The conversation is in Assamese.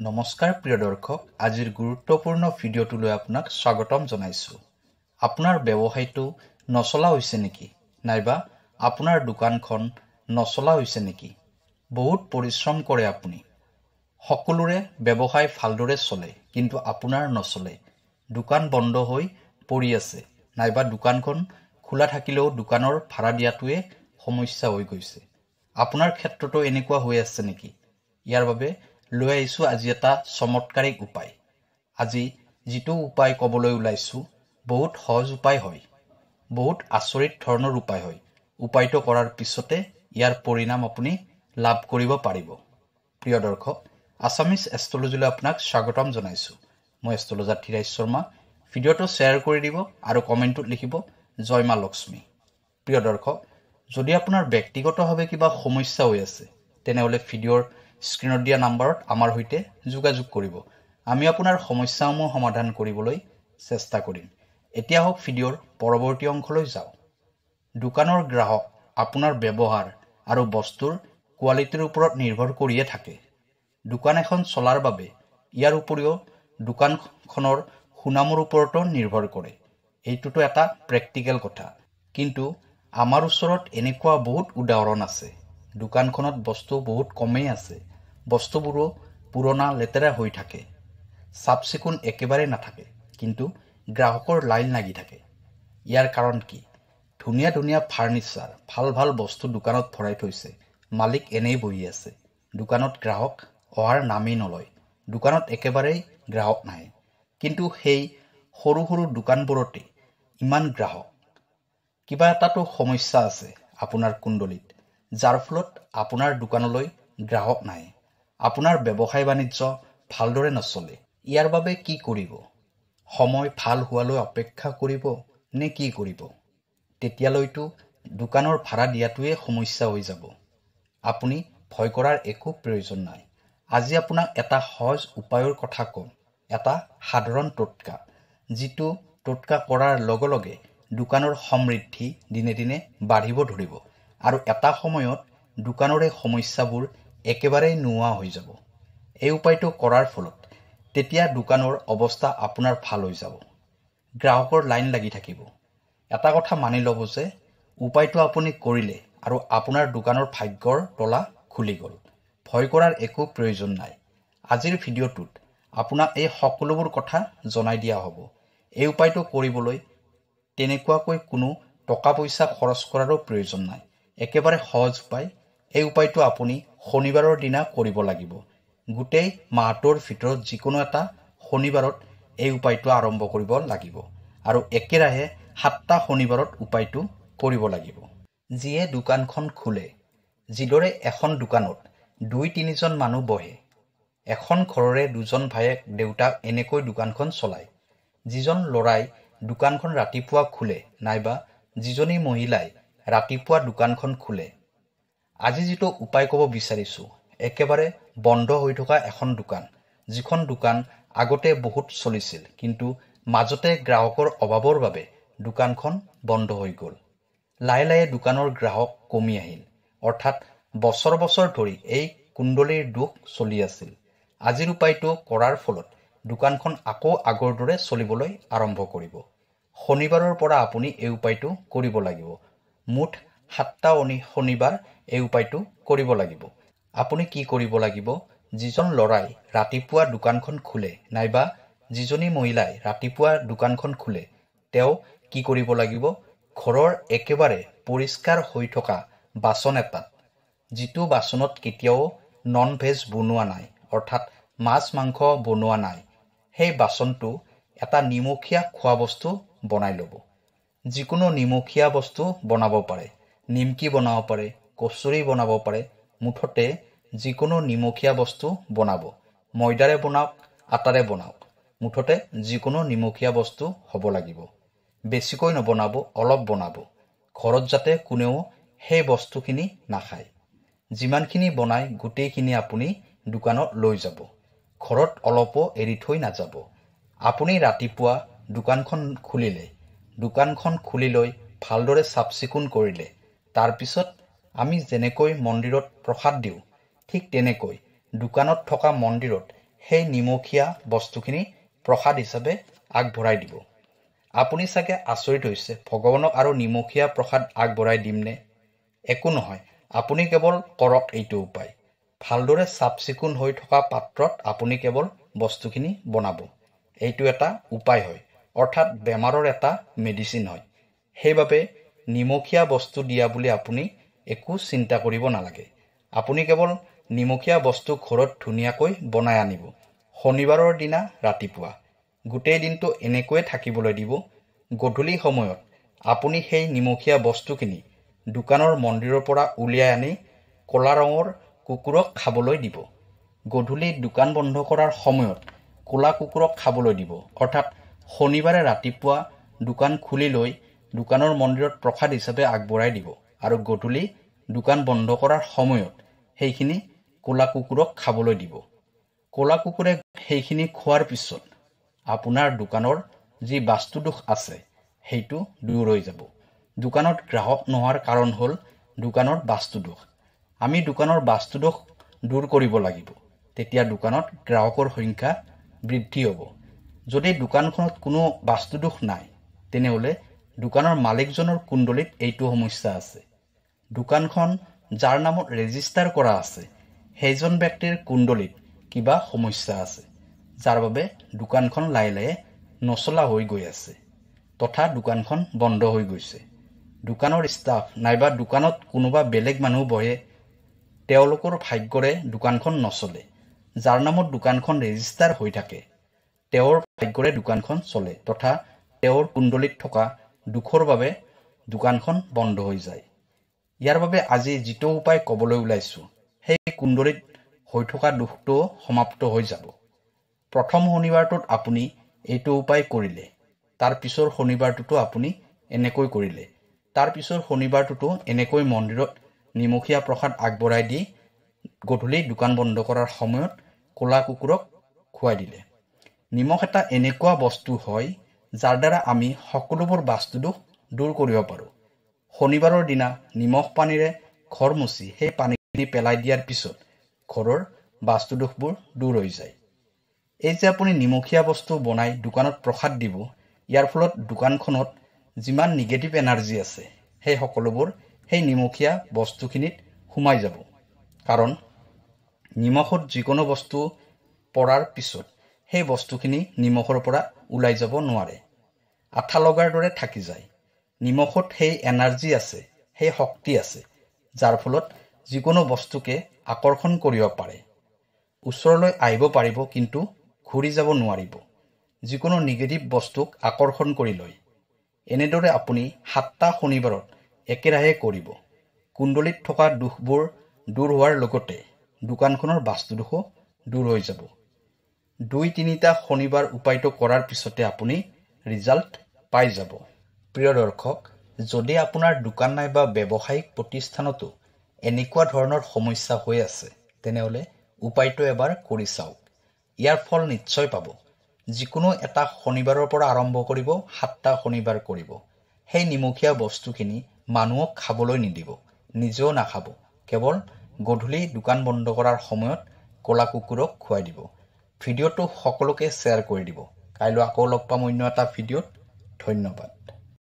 নমস্কাৰ প্ৰিয় দৰ্শক, আজিৰ গুৰুত্বপূৰ্ণ ভিডিঅ'টোলৈ আপোনাক স্বাগতম জনাইছোঁ। আপোনাৰ ব্যৱসায়টো নচলা হৈছে নেকি? নাইবা আপোনাৰ দোকানখন নচলা হৈছে নেকি? বহুত পৰিশ্ৰম কৰে আপুনি। সকলোৰে ব্যৱসায় ভালদৰে চলে, কিন্তু আপোনাৰ নচলে। দোকান বন্ধ হৈ পৰি আছে, নাইবা দোকানখন খোলা থাকিলেও দোকানৰ ভাড়া দিয়াটোৱে সমস্যা হৈ গৈছে। আপোনাৰ ক্ষেত্ৰতো এনেকুৱা হৈ আছে নেকি? ইয়াৰ বাবে লৈ আহিছোঁ আজি এটা চমৎকাৰিক উপায়। আজি যিটো উপায় ক'বলৈ ওলাইছোঁ বহুত সহজ উপায় হয়, বহুত আচৰিত ধৰণৰ উপায় হয়। উপায়টো কৰাৰ পিছতে ইয়াৰ পৰিণাম আপুনি লাভ কৰিব পাৰিব। প্ৰিয় দৰ্শক, আছামিজ এষ্ট্ৰলজীলৈ আপোনাক স্বাগতম জনাইছোঁ। মই এষ্ট্ৰলজাৰ ধীৰাজ শৰ্মা। ভিডিঅ'টো শ্বেয়াৰ কৰি দিব আৰু কমেণ্টত লিখিব জয় মা লক্ষ্মী। প্ৰিয় দৰ্শক, যদি আপোনাৰ ব্যক্তিগতভাৱে কিবা সমস্যা হৈ আছে, তেনেহ'লে ভিডিঅ'ৰ স্ক্ৰীনত দিয়া নাম্বাৰত আমাৰ সৈতে যোগাযোগ কৰিব। আমি আপোনাৰ সমস্যাসমূহ সমাধান কৰিবলৈ চেষ্টা কৰিম। এতিয়া হওক ভিডিঅ'ৰ পৰৱৰ্তী অংশলৈ যাওঁ। দোকানৰ গ্ৰাহক আপোনাৰ ব্যৱহাৰ আৰু বস্তুৰ কোৱালিটিৰ ওপৰত নিৰ্ভৰ কৰিয়ে থাকে। দোকান এখন চলাৰ বাবে ইয়াৰ উপৰিও দোকানখনৰ সুনামৰ ওপৰতো নিৰ্ভৰ কৰে। এইটোতো এটা প্ৰেক্টিকেল কথা। কিন্তু আমাৰ ওচৰত এনেকুৱা বহুত উদাহৰণ আছে। দোকানখনত বস্তু বহুত কমেই আছে, বস্তুবোৰো পুৰণা লেতেৰা হৈ থাকে, চাফ চিকুণ একেবাৰে নাথাকে, কিন্তু গ্ৰাহকৰ লাইন লাগি থাকে। ইয়াৰ কাৰণ কি? ধুনীয়া ধুনীয়া ফাৰ্নিচাৰ, ভাল ভাল বস্তু দোকানত ভৰাই থৈছে, মালিক এনেই বহি আছে। দোকানত গ্ৰাহক অহাৰ নামেই নলয়, দোকানত একেবাৰেই গ্ৰাহক নাহে। কিন্তু সেই সৰু সৰু দোকানবোৰতে ইমান গ্ৰাহক। কিবা এটাতো সমস্যা আছে আপোনাৰ কুণ্ডলীত, যাৰ ফলত আপোনাৰ দোকানলৈ গ্ৰাহক নাহে। আপোনাৰ ব্যৱসায় বাণিজ্য ভালদৰে নচলে। ইয়াৰ বাবে কি কৰিব? সময় ভাল হোৱালৈ অপেক্ষা কৰিব নে কি কৰিব? তেতিয়ালৈতো দোকানৰ ভাড়া দিয়াটোৱে সমস্যা হৈ যাব। আপুনি ভয় কৰাৰ একো প্ৰয়োজন নাই। আজি আপোনাক এটা সহজ উপায়ৰ কথা ক'ম, এটা সাধাৰণ টোটকা, যিটো টোটকা কৰাৰ লগে লগে দোকানৰ সমৃদ্ধি দিনে দিনে বাঢ়িব ধৰিব আৰু এটা সময়ত দোকানৰ এই সমস্যাবোৰ একেবাৰেই নোহোৱা হৈ যাব। এই উপায়টো কৰাৰ ফলত তেতিয়া দোকানৰ অৱস্থা আপোনাৰ ভাল হৈ যাব। গ্ৰাহকৰ লাইন লাগি থাকিব। এটা কথা মানি ল'ব যে উপায়টো আপুনি কৰিলে আৰু আপোনাৰ দোকানৰ ভাগ্যৰ তলা খুলি গ'ল। ভয় কৰাৰ একো প্ৰয়োজন নাই। আজিৰ ভিডিঅ'টোত আপোনাক এই সকলোবোৰ কথা জনাই দিয়া হ'ব। এই উপায়টো কৰিবলৈ তেনেকুৱাকৈ কোনো টকা পইচা খৰচ কৰাৰো প্ৰয়োজন নাই। একেবাৰে সহজ উপায়। এই উপায়টো আপুনি শনিবাৰৰ দিনা কৰিব লাগিব। গোটেই মাহটোৰ ভিতৰত যিকোনো এটা শনিবাৰত এই উপায়টো আৰম্ভ কৰিব লাগিব আৰু একেৰাহে 7টা শনিবাৰত উপায়টো কৰিব লাগিব। যিয়ে দোকানখন খোলে, যিদৰে এখন দোকানত 2-3জন মানুহ বহে, এখন ঘৰৰে 2জন ভায়েক দেউতাক এনেকৈ দোকানখন চলায়। যিজন ল'ৰাই দোকানখন ৰাতিপুৱা খোলে, নাইবা যিজনী মহিলাই ৰাতিপুৱা দোকানখন খোলে। আজি যিটো উপায় ক'ব বিচাৰিছোঁ, একেবাৰে বন্ধ হৈ থকা এখন দোকান, যিখন দোকান আগতে বহুত চলিছিল, কিন্তু মাজতে গ্ৰাহকৰ অভাৱৰ বাবে দোকানখন বন্ধ হৈ গ'ল। লাহে লাহে দোকানৰ গ্ৰাহক কমি আহিল, অৰ্থাৎ বছৰ বছৰ ধৰি এই কুণ্ডলীৰ দুখ চলি আছিল। আজিৰ উপায়টো কৰাৰ ফলত দোকানখন আকৌ আগৰ দৰে চলিবলৈ আৰম্ভ কৰিব। শনিবাৰৰ পৰা আপুনি এই উপায়টো কৰিব লাগিব। মুঠ 7টা শনিবাৰ এই উপায়টো কৰিব লাগিব। আপুনি কি কৰিব লাগিব? যিজন ল'ৰাই ৰাতিপুৱা দোকানখন খোলে, নাইবা যিজনী মহিলাই ৰাতিপুৱা দোকানখন খোলে, তেওঁ কি কৰিব লাগিব? ঘৰৰ একেবাৰে পৰিষ্কাৰ হৈ থকা বাচন এটাত, যিটো বাচনত কেতিয়াও নন ভেজ বনোৱা নাই, অৰ্থাৎ মাছ মাংস বনোৱা নাই, সেই বাচনটো এটা নিমখীয়া খোৱা বস্তু বনাই ল'ব। যিকোনো নিমখীয়া বস্তু বনাব পাৰে। নিমকি বনাব পাৰে, কচুৰি বনাব পাৰে, মুঠতে যিকোনো নিমখীয়া বস্তু বনাব। ময়দাৰে বনাওক, আটাৰে বনাওক, মুঠতে যিকোনো নিমখীয়া বস্তু হ'ব লাগিব। বেছিকৈ নবনাব, অলপ বনাব। ঘৰত যাতে কোনেও সেই বস্তুখিনি নাখায়। যিমানখিনি বনাই গোটেইখিনি আপুনি দোকানত লৈ যাব। ঘৰত অলপো এৰি থৈ নাযাব। আপুনি ৰাতিপুৱা দোকানখন খুলিলে, দোকানখন খুলি লৈ ভালদৰে চাফ চিকুণ কৰিলে, তাৰপিছত আমি যেনেকৈ মন্দিৰত প্ৰসাদ দিওঁ, ঠিক তেনেকৈ দোকানত থকা মন্দিৰত সেই নিমখীয়া বস্তুখিনি প্ৰসাদ হিচাপে আগবঢ়াই দিব। আপুনি চাগে আচৰিত হৈছে, ভগৱানক আৰু নিমখীয়া প্ৰসাদ আগবঢ়াই দিমনে? একো নহয়, আপুনি কেৱল কৰক এইটো উপায়। ভালদৰে চাফ চিকুণ হৈ থকা পাত্ৰত আপুনি কেৱল বস্তুখিনি বনাব। এইটো এটা উপায় হয়, অৰ্থাৎ বেমাৰৰ এটা মেডিচিন হয়। সেইবাবে নিমখীয়া বস্তু দিয়া বুলি আপুনি একো চিন্তা কৰিব নালাগে। আপুনি কেৱল নিমখীয়া বস্তু ঘৰত ধুনীয়াকৈ বনাই আনিব। শনিবাৰৰ দিনা ৰাতিপুৱা গোটেই দিনটো এনেকৈয়ে থাকিবলৈ দিব। গধূলি সময়ত আপুনি সেই নিমখীয়া বস্তুখিনি দোকানৰ মন্দিৰৰ পৰা উলিয়াই আনি ক'লা ৰঙৰ কুকুৰক খাবলৈ দিব। গধূলি দোকান বন্ধ কৰাৰ সময়ত ক'লা কুকুৰক খাবলৈ দিব, অৰ্থাৎ শনিবাৰে ৰাতিপুৱা দোকান খুলি লৈ দোকানৰ মন্দিৰত প্ৰসাদ হিচাপে আগবঢ়াই দিব আৰু গধূলি দোকান বন্ধ কৰাৰ সময়ত সেইখিনি ক'লা কুকুৰক খাবলৈ দিব। ক'লা কুকুৰে সেইখিনি খোৱাৰ পিছত আপোনাৰ দোকানৰ যি বাস্তুদোষ আছে সেইটো দূৰ হৈ যাব। দোকানত গ্ৰাহক নোহোৱাৰ কাৰণ হ'ল দোকানৰ বাস্তুদোষ। আমি দোকানৰ বাস্তুদোষ দূৰ কৰিব লাগিব, তেতিয়া দোকানত গ্ৰাহকৰ সংখ্যা বৃদ্ধি হ'ব। যদি দোকানখনত কোনো বাস্তুদোষ নাই, তেনেহ'লে দোকানৰ মালিকজনৰ কুণ্ডলীত এইটো সমস্যা আছে। দোকানখন যাৰ নামত ৰেজিষ্টাৰ কৰা আছে সেইজন ব্যক্তিৰ কুণ্ডলীত কিবা সমস্যা আছে, যাৰ বাবে দোকানখন লাহে লাহে নচলা হৈ গৈ আছে তথা দোকানখন বন্ধ হৈ গৈছে। দোকানৰ ষ্টাফ নাইবা দোকানত কোনোবা বেলেগ মানুহ বহে, তেওঁলোকৰ ভাগ্যৰে দোকানখন নচলে। যাৰ নামত দোকানখন ৰেজিষ্টাৰ হৈ থাকে তেওঁৰ ভাগ্যৰে দোকানখন চলে তথা তেওঁৰ কুণ্ডলীত থকা দুখৰ বাবে দোকানখন বন্ধ হৈ যায়। ইয়াৰ বাবে আজি যিটো উপায় ক'বলৈ ওলাইছোঁ, সেই কুণ্ডলীত হৈ থকা দুখটো সমাপ্ত হৈ যাব। প্ৰথম শনিবাৰটোত আপুনি এইটো উপায় কৰিলে, তাৰ পিছৰ শনিবাৰটোতো আপুনি এনেকৈ কৰিলে, তাৰ পিছৰ শনিবাৰটোতো এনেকৈ মন্দিৰত নিমখীয়া প্ৰসাদ আগবঢ়াই দি গধূলি দোকান বন্ধ কৰাৰ সময়ত ক'লা কুকুৰক খুৱাই দিলে। নিমখ এটা এনেকুৱা বস্তু হয় যাৰ দ্বাৰা আমি সকলোবোৰ বাস্তুদোষ দূৰ কৰিব পাৰোঁ। শনিবাৰৰ দিনা নিমখ পানীৰে ঘৰ মুচি সেই পানীখিনি পেলাই দিয়াৰ পিছত ঘৰৰ বাস্তুদোষবোৰ দূৰ হৈ যায়। এই যে আপুনি নিমখীয়া বস্তু বনাই দোকানত প্ৰসাদ দিব, ইয়াৰ ফলত দোকানখনত যিমান নিগেটিভ এনাৰ্জি আছে সেই সকলোবোৰ সেই নিমখীয়া বস্তুখিনিত সোমাই যাব। কাৰণ নিমখত যিকোনো বস্তু পৰাৰ পিছত সেই বস্তুখিনি নিমখৰ পৰা ওলাই যাব নোৱাৰে, আঠা লগাৰ দৰে থাকি যায়। নিমখত সেই এনাৰ্জি আছে, সেই শক্তি আছে, যাৰ ফলত যিকোনো বস্তুকে আকৰ্ষণ কৰিব পাৰে। ওচৰলৈ আহিব পাৰিব কিন্তু ঘূৰি যাব নোৱাৰিব। যিকোনো নিগেটিভ বস্তুক আকৰ্ষণ কৰি লয়। এনেদৰে আপুনি 7টা শনিবাৰত একেৰাহে কৰিব। কুণ্ডলীত থকা দুখবোৰ দূৰ হোৱাৰ লগতে দোকানখনৰ বাস্তুদোষো দূৰ হৈ যাব। 2-3টা শনিবাৰ উপায়টো কৰাৰ পিছতে আপুনি ৰিজাল্ট পাই যাব। প্ৰিয় দৰ্শক, যদি আপোনাৰ দোকান নাইবা ব্যৱসায়িক প্ৰতিষ্ঠানতো এনেকুৱা ধৰণৰ সমস্যা হৈ আছে, তেনেহ'লে উপায়টো এবাৰ কৰি চাওক। ইয়াৰ ফল নিশ্চয় পাব। যিকোনো এটা শনিবাৰৰ পৰা আৰম্ভ কৰিব, 7টা শনিবাৰ কৰিব। সেই নিমখীয়া বস্তুখিনি মানুহক খাবলৈ নিদিব, নিজেও নাখাব। কেৱল গধূলি দোকান বন্ধ কৰাৰ সময়ত ক'লা কুকুৰক খুৱাই দিব। ভিডিঅ'টো সকলোকে শ্বেয়াৰ কৰি দিব। কাইলৈ আকৌ লগ পাম অন্য এটা ভিডিঅ'ত। ধন্যবাদ।